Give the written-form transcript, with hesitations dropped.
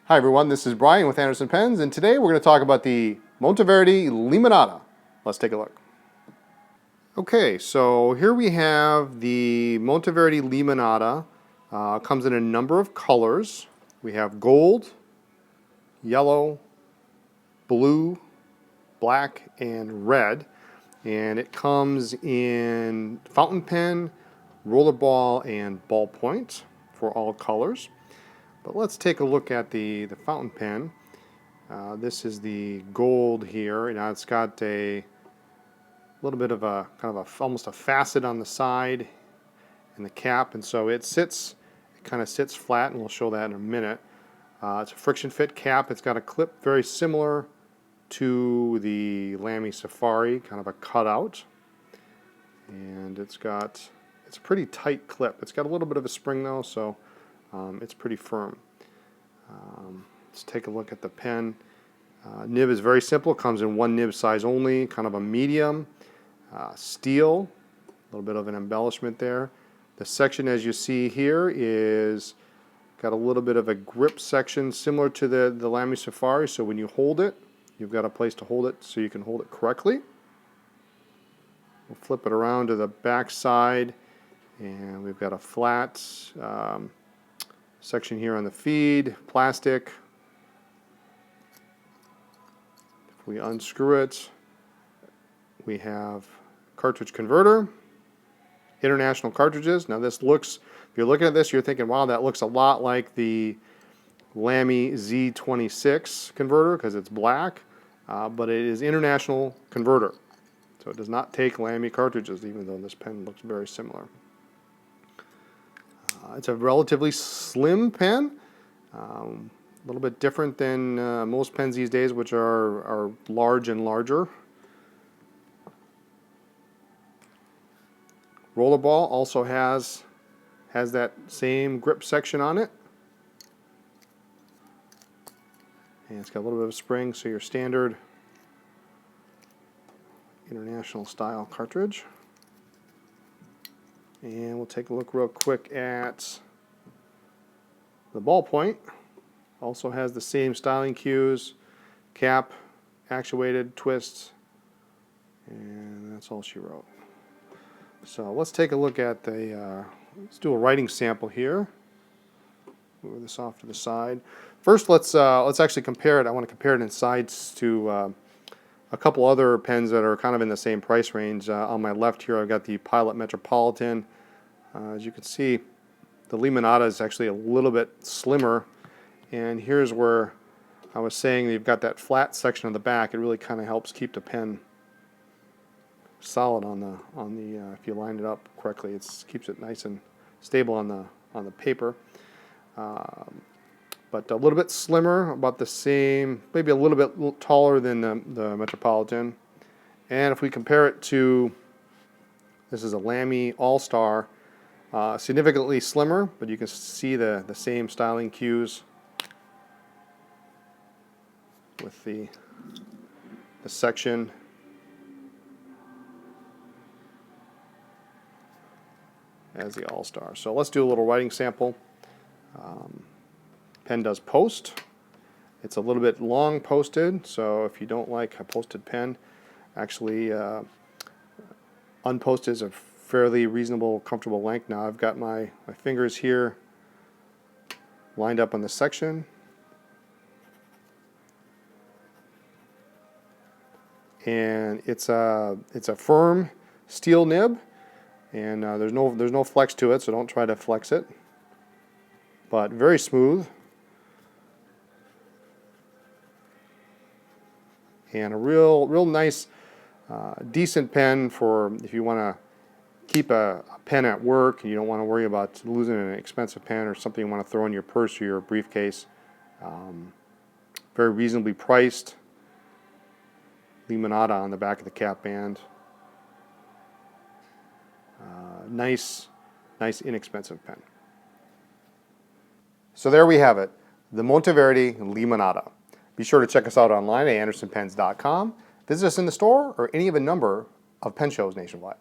Hi everyone, this is Brian with Anderson Pens, and today we're going to talk about the Monteverde Limonada. Let's take a look. Okay, so here we have the Monteverde Limonada. Comes in a number of colors. We have gold, yellow, blue, black, and red. And it comes in fountain pen, rollerball, and ballpoint for all colors. But let's take a look at the fountain pen. This is the gold here, and it's got a little bit of a almost a facet on the side and the cap, and so it kind of sits flat, and we'll show that in a minute. It's a friction fit cap. It's got a clip very similar to the Lamy Safari, kind of a cutout, and it's a pretty tight clip. It's got a little bit of a spring though, so it's pretty firm. Let's take a look at the pen. Nib is very simple. It comes in one nib size only, kind of a medium. Steel, a little bit of an embellishment there. The section, as you see here, is got a little bit of a grip section similar to the Lamy Safari, so when you hold it, you've got a place to hold it so you can hold it correctly. We'll flip it around to the back side, and we've got a flat section here on the feed, plastic. If we unscrew it, we have cartridge converter, international cartridges. Now this looks, if you're looking at this, you're thinking, wow, that looks a lot like the Lamy Z26 converter because it's black, but it is international converter. So it does not take Lamy cartridges, even though this pen looks very similar. It's a relatively slim pen, a little bit different than most pens these days, which are large and larger. Rollerball also has that same grip section on it, and it's got a little bit of a spring, so your standard international style cartridge. And we'll take a look real quick at the ballpoint. Also has the same styling cues, cap, actuated, twists, and that's all she wrote. So let's take a look at let's do a writing sample here. Move this off to the side. First, let's actually compare it. I want to compare it in size to a couple other pens that are kind of in the same price range. On my left here, I've got the Pilot Metropolitan. As you can see, the Limonada is actually a little bit slimmer. And here's where I was saying you've got that flat section on the back. It really kind of helps keep the pen solid on the if you line it up correctly. It keeps it nice and stable on the paper. But a little bit slimmer, about the same, maybe a little bit taller than the Metropolitan. And if we compare it to, this is a Lamy All-Star, significantly slimmer, but you can see the same styling cues with the section. As the All-Star. So let's do a little writing sample. Pen does post. It's a little bit long posted, so if you don't like a posted pen, actually unposted is a fairly reasonable, comfortable length. Now I've got my fingers here lined up on the section. And it's a firm steel nib, and there's no flex to it, so don't try to flex it. But very smooth. And a real nice, decent pen for if you want to keep a pen at work and you don't want to worry about losing an expensive pen or something you want to throw in your purse or your briefcase. Very reasonably priced. Limonada on the back of the cap band. Nice, inexpensive pen. So there we have it, the Monteverde Limonada. Be sure to check us out online at andersonpens.com. Visit us in the store or any of a number of pen shows nationwide.